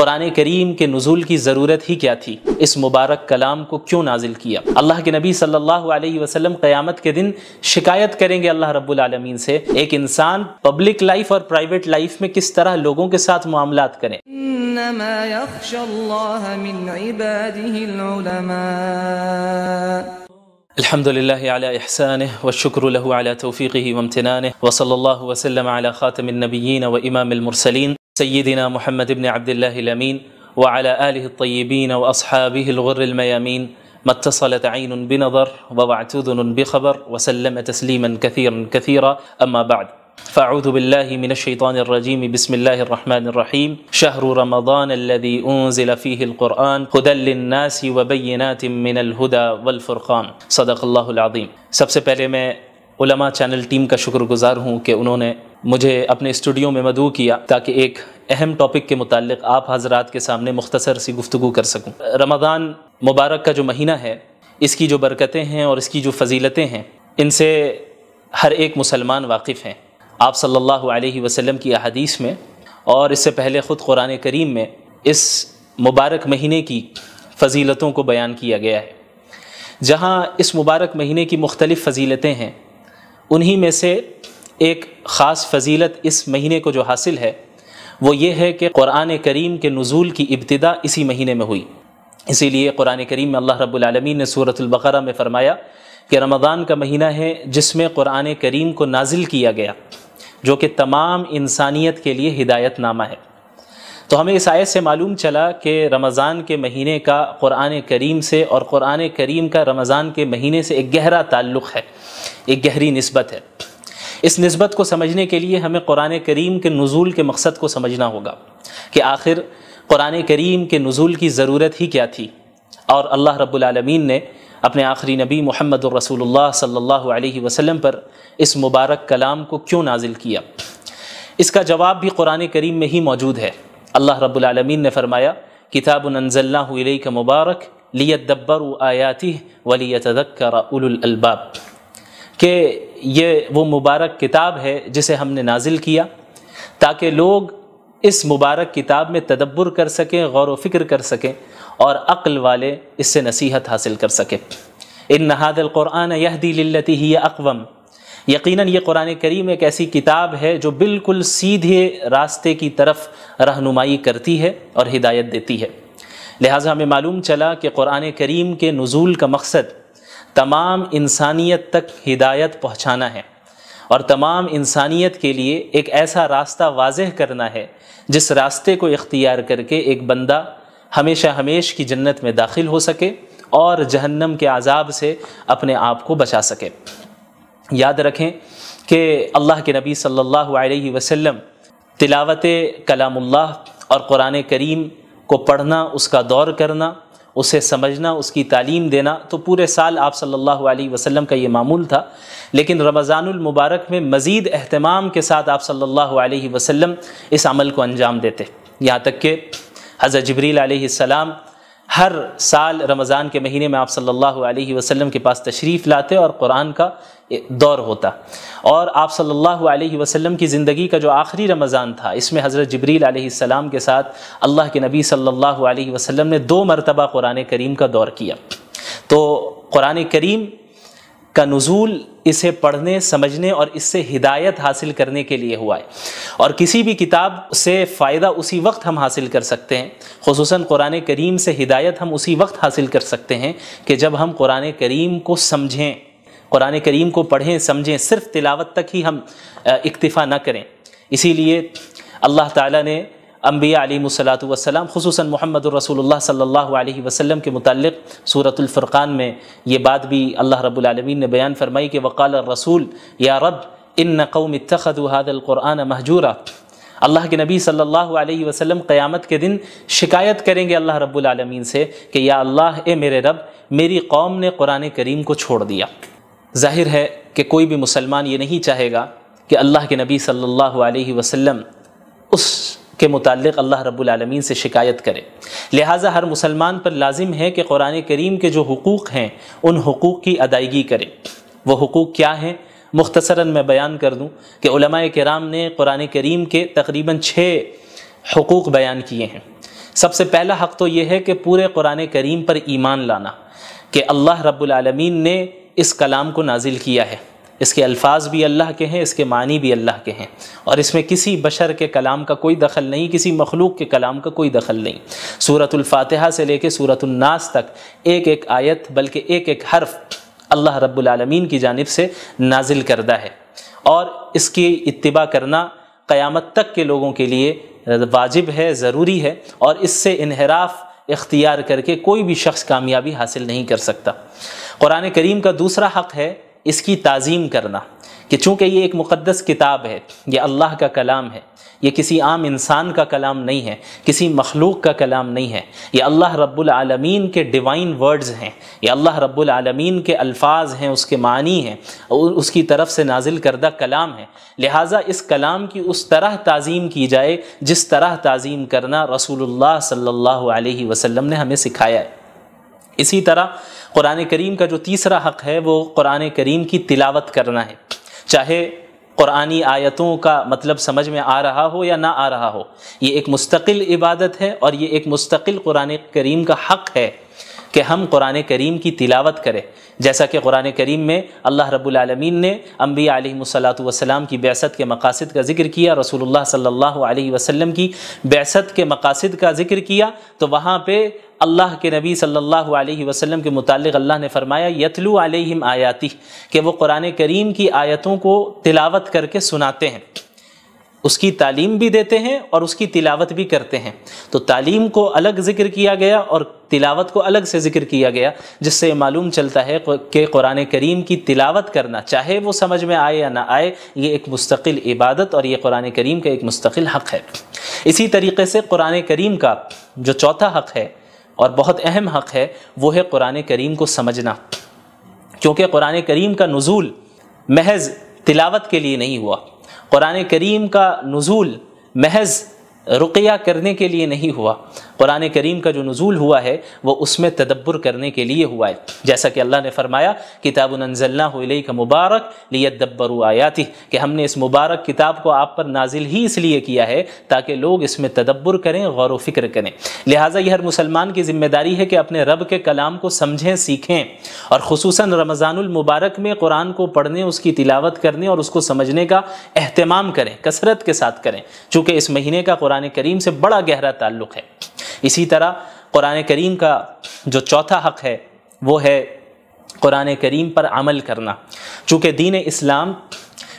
قرآن کریم کے نزول کی ضرورت ہی کیا تھی؟ اس مبارک کلام کو کیوں نازل کیا؟ اللہ کے نبی صلی اللہ علیہ وسلم قیامت کے دن شکایت کریں گے اللہ رب العالمین سے، ایک انسان پبلک لائف اور پرائیویٹ لائف میں کس طرح لوگوں کے ساتھ معاملات کریں۔ انما یخشی اللہ من عباده العلماء۔ الحمد لله على إحسانه والشكر له على توفيقه وامتنانه، وصلى الله وسلم على خاتم النبيين وإمام المرسلين سيدنا محمد بن عبد الله الأمين وعلى آله الطيبين وأصحابه الغر الميامين، ما اتصلت عين بنظر ووعت أذن بخبر، وسلم تسليما كثيرا كثيرا، أما بعد فأعوذ بالله من الشيطان الرجيم، بسم الله الرحمن الرحيم، شهر رمضان الذي أنزل فيه القرآن هدى للناس وبينات من الهدى والفرقان، صدق الله العظيم۔ سب سے پہلے میں علماء چینل ٹیم کا شکر گزار ہوں کہ انہوں نے مجھے اپنے اسٹوڈیو میں مدعو کیا تاکہ ایک اہم ٹاپک کے متعلق آپ حضرات کے سامنے مختصر سی گفتگو کر سکوں۔ رمضان مبارک کا جو مہینہ ہے، اس کی جو برکتیں ہیں اور اس کی جو فضیلتیں ہیں، ان سے ہر ایک مسلمان واقف ہیں۔ آپ صلی اللہ علیہ وسلم کی احادیث میں اور اس سے پہلے خود قرآن کریم میں اس مبارک مہینے کی فضیلتوں کو بیان کیا گیا ہے۔ جہاں اس مبارک مہینے کی مختلف فضیلتیں ہیں، انہی میں سے ایک خاص فضیلت اس مہینے کو جو حاصل ہے وہ یہ ہے کہ قرآن کریم کے نزول کی ابتدا اسی مہینے میں ہوئی۔ اسی لیے قرآن کریم میں اللہ رب العالمین نے سورۃ البقرہ میں فرمایا کہ رمضان کا مہینہ ہے جس میں قرآن کریم کو نازل کیا گیا، جو کہ تمام انسانیت کے لیے ہدایت نامہ ہے۔ تو ہمیں اس آیت سے معلوم چلا کہ رمضان کے مہینے کا قرآن کریم سے اور قرآن کریم کا رمضان کے مہینے سے ایک گہرا تعلق ہے، ایک گہری نسبت ہے۔ اس نسبت کو سمجھنے کے لیے ہمیں قرآن کریم کے نزول کے مقصد کو سمجھنا ہوگا کہ آخر قرآن کریم کے نزول کی ضرورت ہی کیا تھی، اور اللہ رب العالمین نے اپنے آخری نبی محمد الرسول اللہ صلی اللہ علیہ وسلم پر اس مبارک کلام کو کیوں نازل کیا۔ اس کا جواب بھی قرآن کریم میں ہی موجود ہے۔ اللہ رب العالمین نے فرمایا کتاب انزلناہ الیک مبارک لیدبروا آیاتہ ولیتذکر اولو الالباب، کہ یہ وہ مبارک کتاب ہے جسے ہم نے نازل کیا تاکہ لوگ اس مبارک کتاب میں تدبر کر سکیں، غور و فکر کر سکیں، اور عقل والے اس سے نصیحت حاصل کر سکیں۔ ان ھذا القرآن یہدی للتی ہی اقوم، یقیناً یہ قرآن کریم ایک ایسی کتاب ہے جو بالکل سیدھے راستے کی طرف رہنمائی کرتی ہے اور ہدایت دیتی ہے۔ لہٰذا ہمیں معلوم چلا کہ قرآن کریم کے نزول کا مقصد تمام انسانیت تک ہدایت پہنچانا ہے، اور تمام انسانیت کے لیے ایک ایسا راستہ واضح کرنا ہے جس راستے کو اختیار کر کے ایک بندہ ہمیشہ ہمیش کی جنت میں داخل ہو سکے اور جہنم کے عذاب سے اپنے آپ کو بچا سکے۔ یاد رکھیں کہ اللہ کے نبی صلی اللہ علیہ وسلم تلاوت کلام اللہ اور قرآن کریم کو پڑھنا، اس کا دور کرنا، اسے سمجھنا، اس کی تعلیم دینا تو پورے سال آپ صلی اللہ علیہ وسلم کا یہ معمول تھا، لیکن رمضان المبارک میں مزید اہتمام کے ساتھ آپ صلی اللہ علیہ وسلم اس عمل کو انجام دیتے، یہاں تک کہ حضرت جبریل علیہ السلام ہر سال رمضان کے مہینے میں آپ صلی اللہ علیہ وسلم کے پاس تشریف لاتے اور قرآن کا دور ہوتا، اور آپ صلی اللہ علیہ وسلم کی زندگی کا جو آخری رمضان تھا، اس میں حضرت جبریل علیہ السلام کے ساتھ اللہ کے نبی صلی اللہ علیہ وسلم نے 2 مرتبہ قرآن کریم کا دور کیا۔ تو قرآن کریم کا نزول اسے پڑھنے، سمجھنے اور اس سے ہدایت حاصل کرنے کے لیے ہوا ہے، اور کسی بھی کتاب سے فائدہ اسی وقت ہم حاصل کر سکتے ہیں، خصوصاً قرآن کریم سے ہدایت ہم اسی وقت حاصل کر سکتے ہیں کہ جب ہم قرآن کریم کو سمجھیں، قرآن کریم کو پڑھیں، سمجھیں، صرف تلاوت تک ہی ہم اکتفا نہ کریں۔ اسی لیے اللہ تعالیٰ نے انبیاء علیہم الصلاۃ والسلام، خصوصاً محمد الرسول اللہ صلی اللہ علیہ وسلم کے متعلق سورۃ الفرقان میں یہ بات بھی اللہ رب العالمین نے بیان فرمائی کہ وقال الرسول یا رب ان قوم اتخذوا هذا القرآن مہجورا۔ اللہ کے نبی صلی اللہ علیہ وسلم قیامت کے دن شکایت کریں گے اللہ رب العالمین سے کہ یا اللہ، اے میرے رب، میری قوم نے قرآن کریم کو چھوڑ دیا۔ ظاہر ہے کہ کوئی بھی مسلمان یہ نہیں چاہے گا کہ اللہ کے نبی صلی اللہ علیہ وسلم اس کے متعلق اللہ رب العالمین سے شکایت کرے، لہٰذا ہر مسلمان پر لازم ہے کہ قرآن کریم کے جو حقوق ہیں ان حقوق کی ادائیگی کرے۔ وہ حقوق کیا ہیں؟ مختصراً میں بیان کر دوں کہ علماء کرام نے قرآن کریم کے تقریباً 6 حقوق بیان کیے ہیں۔ سب سے پہلا حق تو یہ ہے کہ پورے قرآن کریم پر ایمان لانا کہ اللہ رب العالمین نے اس کلام کو نازل کیا ہے، اس کے الفاظ بھی اللہ کے ہیں، اس کے معنی بھی اللہ کے ہیں، اور اس میں کسی بشر کے کلام کا کوئی دخل نہیں، کسی مخلوق کے کلام کا کوئی دخل نہیں۔ سورۃ الفاتحہ سے لے کے سورۃ الناس تک ایک ایک آیت بلکہ ایک ایک حرف اللہ رب العالمین کی جانب سے نازل کردہ ہے، اور اس کی اتباع کرنا قیامت تک کے لوگوں کے لیے واجب ہے، ضروری ہے، اور اس سے انحراف اختیار کر کے کوئی بھی شخص کامیابی حاصل نہیں کر سکتا۔ قرآن کریم کا دوسرا حق ہے اس کی تعظیم کرنا، کہ چونکہ یہ ایک مقدس کتاب ہے، یہ اللہ کا کلام ہے، یہ کسی عام انسان کا کلام نہیں ہے، کسی مخلوق کا کلام نہیں ہے، یہ اللہ رب العالمین کے ڈیوائن ورڈز ہیں، یہ اللہ رب العالمین کے الفاظ ہیں، اس کے معنی ہیں، اس کی طرف سے نازل کردہ کلام ہے، لہٰذا اس کلام کی اس طرح تعظیم کی جائے جس طرح تعظیم کرنا رسول اللہ صلی اللہ علیہ وسلم نے ہمیں سکھایا ہے۔ اسی طرح قرآن کریم کا جو تیسرا حق ہے وہ قرآن کریم کی تلاوت کرنا ہے، چاہے قرآنی آیتوں کا مطلب سمجھ میں آ رہا ہو یا نہ آ رہا ہو، یہ ایک مستقل عبادت ہے، اور یہ ایک مستقل قرآن کریم کا حق ہے کہ ہم قرآن کریم کی تلاوت کریں، جیسا کہ قرآن کریم میں اللہ رب العالمین نے انبیاء علیہ الصلاۃ والسلام کی بعثت کے مقاصد کا ذکر کیا، رسول اللہ صلی اللہ علیہ وسلم کی بعثت کے مقاصد کا ذکر کیا، تو وہاں پہ اللہ کے نبی صلی اللہ علیہ وسلم کے متعلق اللہ نے فرمایا یتلو علیہم آیاتی، کہ وہ قرآن کریم کی آیتوں کو تلاوت کر کے سناتے ہیں، اس کی تعلیم بھی دیتے ہیں اور اس کی تلاوت بھی کرتے ہیں۔ تو تعلیم کو الگ ذکر کیا گیا اور تلاوت کو الگ سے ذکر کیا گیا، جس سے معلوم چلتا ہے کہ قرآن کریم کی تلاوت کرنا چاہے وہ سمجھ میں آئے یا نہ آئے، یہ ایک مستقل عبادت اور یہ قرآن کریم کا ایک مستقل حق ہے۔ اسی طریقے سے قرآن کریم کا جو چوتھا حق ہے اور بہت اہم حق ہے وہ ہے قرآن کریم کو سمجھنا، کیونکہ قرآن کریم کا نزول محض تلاوت کے لیے نہیں ہوا، قرآن کریم کا نزول محض رقیہ کرنے کے لیے نہیں ہوا، قرآن کریم کا جو نزول ہوا ہے وہ اس میں تدبر کرنے کے لیے ہوا ہے، جیسا کہ اللہ نے فرمایا کتاب انزلناہ الیک مبارک لیدبروا آیاتہ، کہ ہم نے اس مبارک کتاب کو آپ پر نازل ہی اس لیے کیا ہے تاکہ لوگ اس میں تدبر کریں، غور و فکر کریں۔ لہٰذا یہ ہر مسلمان کی ذمہ داری ہے کہ اپنے رب کے کلام کو سمجھیں، سیکھیں، اور خصوصاً رمضان المبارک میں قرآن کو پڑھنے، اس کی تلاوت کرنے اور اس کو سمجھنے کا اہتمام کریں، کثرت کے ساتھ کریں، چونکہ اس مہینے کا قرآن کریم سے بڑا گہرا تعلق ہے۔ اسی طرح قرآن کریم کا جو چوتھا حق ہے وہ ہے قرآن کریم پر عمل کرنا، چونکہ دین اسلام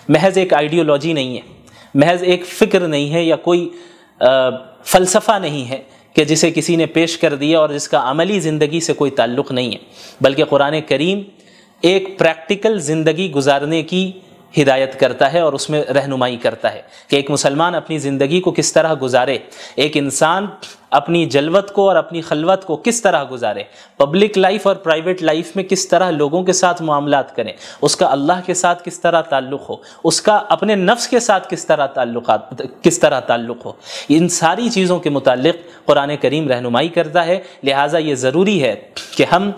محض ایک آئیڈیالوجی نہیں ہے، محض ایک فکر نہیں ہے، یا کوئی فلسفہ نہیں ہے کہ جسے کسی نے پیش کر دیا اور جس کا عملی زندگی سے کوئی تعلق نہیں ہے، بلکہ قرآن کریم ایک پریکٹیکل زندگی گزارنے کی ہدایت کرتا ہے اور اس میں رہنمائی کرتا ہے کہ ایک مسلمان اپنی زندگی کو کس طرح گزارے، ایک انسان اپنی جلوت کو اور اپنی خلوت کو کس طرح گزارے، پبلک لائف اور پرائیویٹ لائف میں کس طرح لوگوں کے ساتھ معاملات کریں، اس کا اللہ کے ساتھ کس طرح تعلق ہو، اس کا اپنے نفس کے ساتھ کس طرح تعلق ہو، ان ساری چیزوں کے متعلق قرآن کریم رہنمائی کرتا ہے۔ لہٰذا یہ ضروری ہے کہ ہم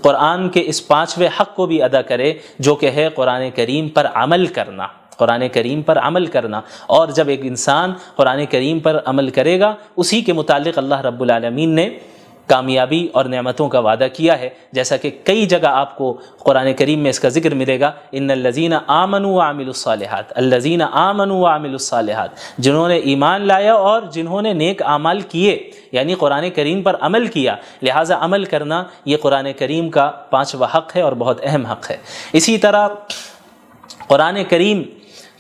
قرآن کے اس پانچویں حق کو بھی ادا کریں، جو کہ ہے قرآن کریم پر عمل کرنا، قرآن کریم پر عمل کرنا۔ اور جب ایک انسان قرآن کریم پر عمل کرے گا، اسی کے متعلق اللہ رب العالمین نے کامیابی اور نعمتوں کا وعدہ کیا ہے، جیسا کہ کئی جگہ آپ کو قرآن کریم میں اس کا ذکر ملے گا، ان الذین آمنوا وعملوا الصالحات، الذین آمنوا وعملوا الصالحات، جنہوں نے ایمان لایا اور جنہوں نے نیک اعمال کیے، یعنی قرآن کریم پر عمل کیا۔ لہٰذا عمل کرنا یہ قرآن کریم کا پانچواں حق ہے اور بہت اہم حق ہے۔ اسی طرح قرآن کریم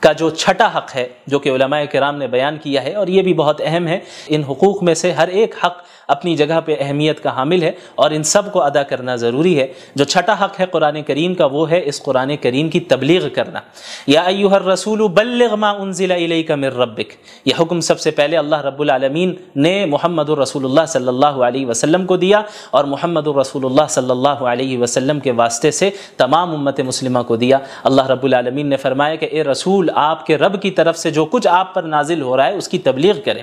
کا جو چھٹا حق ہے جو کہ علماء کرام نے بیان کیا ہے، اور یہ بھی بہت اہم ہے، ان حقوق میں سے ہر ایک حق اپنی جگہ پہ اہمیت کا حامل ہے اور ان سب کو ادا کرنا ضروری ہے۔ جو چھٹا حق ہے قرآن کریم کا وہ ہے اس قرآن کریم کی تبلیغ کرنا۔ یا ایھا الرسول بلغ ما انزل الیک من ربک، یہ حکم سب سے پہلے اللہ رب العالمین نے محمد الرسول اللہ صلی اللہ علیہ وسلم کو دیا، اور محمد الرسول اللہ صلی اللہ علیہ وسلم کے واسطے سے تمام امت مسلمہ کو دیا۔ اللہ رب العالمین نے فرمایا کہ اے رسول، آپ کے رب کی طرف سے جو کچھ آپ پر نازل ہو رہا ہے اس کی تبلیغ کریں،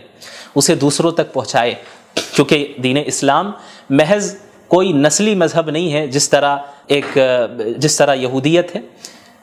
اسے دوسروں تک پہنچائے، کیونکہ دین اسلام محض کوئی نسلی مذہب نہیں ہے، جس طرح یہودیت ہے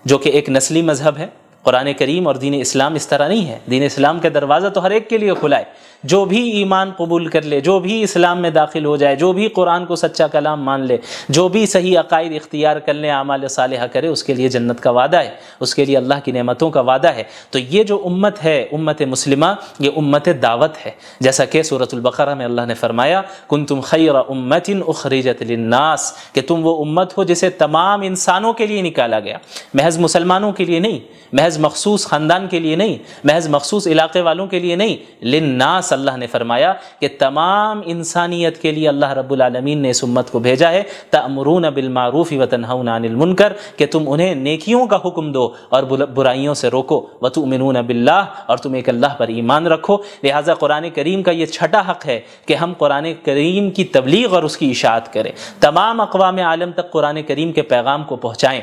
جو کہ ایک نسلی مذہب ہے۔ قرآن کریم اور دین اسلام اس طرح نہیں ہے، دین اسلام کا دروازہ تو ہر ایک کے لیے کھلا ہے، جو بھی ایمان قبول کر لے، جو بھی اسلام میں داخل ہو جائے، جو بھی قرآن کو سچا کلام مان لے، جو بھی صحیح عقائد اختیار کر لے، اعمال صالحہ کرے، اس کے لیے جنت کا وعدہ ہے، اس کے لیے اللہ کی نعمتوں کا وعدہ ہے۔ تو یہ جو امت ہے، امت مسلمہ، یہ امت دعوت ہے، جیسا کہ سورۃ البقرہ میں اللہ نے فرمایا کنتم خیر امت اخرجت للناس، کہ تم وہ امت ہو جسے تمام انسانوں کے لیے نکالا گیا، محض مسلمانوں کے لیے نہیں، محض مخصوص خاندان کے لیے نہیں، محض مخصوص علاقے والوں کے لیے نہیں، للناس اللہ نے فرمایا کہ تمام انسانیت کے لیے اللہ رب العالمین نے اس امت کو بھیجا ہے۔ تأمرون بالمعروف وتنہون عن المنکر، کہ تم انہیں نیکیوں کا حکم دو اور برائیوں سے روکو، وتؤمنون باللہ، اور تم ایک اللہ پر ایمان رکھو۔ لہٰذا قرآن کریم کا یہ چھٹا حق ہے کہ ہم قرآن کریم کی تبلیغ اور اس کی اشاعت کریں، تمام اقوام عالم تک قرآن کریم کے پیغام کو پہنچائیں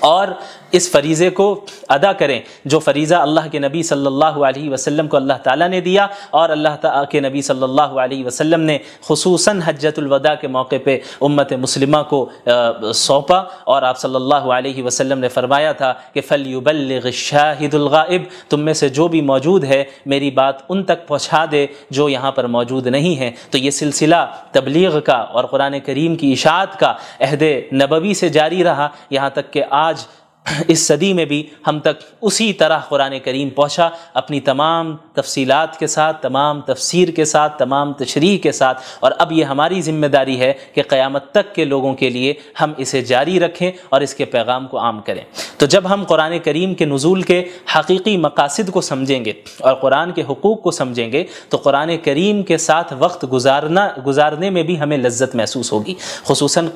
اور اس فریضے کو ادا کریں جو فریضہ اللہ کے نبی صلی اللہ علیہ وسلم کو اللہ تعالیٰ نے دیا، اور اللہ تعالیٰ کے نبی صلی اللہ علیہ وسلم نے خصوصاً حجۃ الوداع کے موقع پہ امت مسلمہ کو سونپا، اور آپ صلی اللہ علیہ وسلم نے فرمایا تھا کہ فَلْيُبَلِّغِ الشَّاهِدُ الْغَائِبُ، تم میں سے جو بھی موجود ہے میری بات ان تک پہنچا دے جو یہاں پر موجود نہیں ہیں۔ تو یہ سلسلہ تبلیغ کا اور قرآن کریم کی اشاعت کا عہد نبوی سے جاری رہا، یہاں تک کہ آج اس صدی میں بھی ہم تک اسی طرح قرآن کریم پہنچا، اپنی تمام تفصیلات کے ساتھ، تمام تفسیر کے ساتھ، تمام تشریح کے ساتھ، اور اب یہ ہماری ذمہ داری ہے کہ قیامت تک کے لوگوں کے لیے ہم اسے جاری رکھیں اور اس کے پیغام کو عام کریں۔ تو جب ہم قرآن کریم کے نزول کے حقیقی مقاصد کو سمجھیں گے اور قرآن کے حقوق کو سمجھیں گے تو قرآن کریم کے ساتھ وقت گزارنے میں بھی ہمیں لذت محسوس ہوگی۔ خصوصاً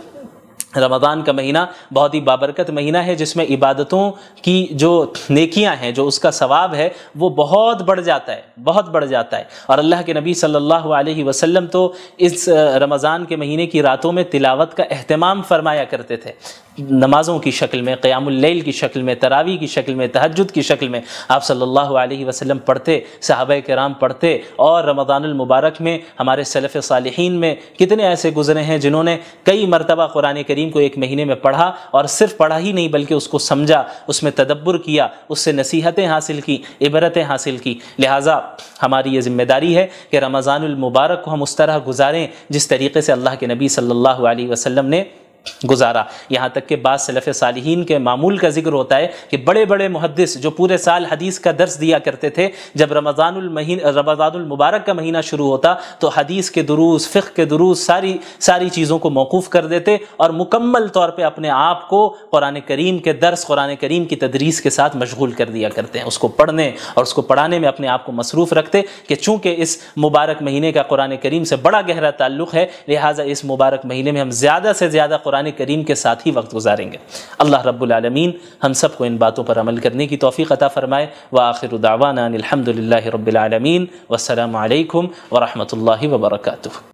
رمضان کا مہینہ بہت ہی بابرکت مہینہ ہے، جس میں عبادتوں کی جو نیکیاں ہیں، جو اس کا ثواب ہے، وہ بہت بڑھ جاتا ہے، بہت بڑھ جاتا ہے۔ اور اللہ کے نبی صلی اللہ علیہ وسلم تو اس رمضان کے مہینے کی راتوں میں تلاوت کا اہتمام فرمایا کرتے تھے، نمازوں کی شکل میں، قیام اللیل کی شکل میں، تراویح کی شکل میں، تہجد کی شکل میں آپ صلی اللہ علیہ وسلم پڑھتے، صحابہ کرام پڑھتے، اور رمضان المبارک میں ہمارے سلف صالحین میں کتنے ایسے گزرے ہیں جنہوں نے کئی مرتبہ قرآن کریم کو ایک مہینے میں پڑھا، اور صرف پڑھا ہی نہیں بلکہ اس کو سمجھا، اس میں تدبر کیا، اس سے نصیحتیں حاصل کی، عبرتیں حاصل کی۔ لہٰذا ہماری یہ ذمہ داری ہے کہ رمضان المبارک کو ہم اس طرح گزاریں جس طریقے سے اللہ کے نبی صلی اللہ علیہ وسلم نے گزارا۔ یہاں تک کہ بعض سلف صالحین کے معمول کا ذکر ہوتا ہے کہ بڑے بڑے محدث جو پورے سال حدیث کا درس دیا کرتے تھے، جب رمضان المبارک کا مہینہ شروع ہوتا تو حدیث کے دروس، فقہ کے دروس، ساری چیزوں کو موقوف کر دیتے اور مکمل طور پہ اپنے آپ کو قرآن کریم کے درس، قرآن کریم کی تدریس کے ساتھ مشغول کر دیا کرتے ہیں، اس کو پڑھنے اور اس کو پڑھانے میں اپنے آپ کو مصروف رکھتے کہ چونکہ اس مبارک مہینے کا قرآن کریم سے بڑا گہرا تعلق ہے، لہٰذا اس مبارک مہینے میں ہم زیادہ سے زیادہ قرآن کریم کے ساتھ ہی وقت گزاریں گے۔ اللہ رب العالمین ہم سب کو ان باتوں پر عمل کرنے کی توفیق عطا فرمائے۔ وآخر دعوانا ان الحمد للہ رب العالمین، والسلام علیکم ورحمۃ اللہ وبرکاتہ۔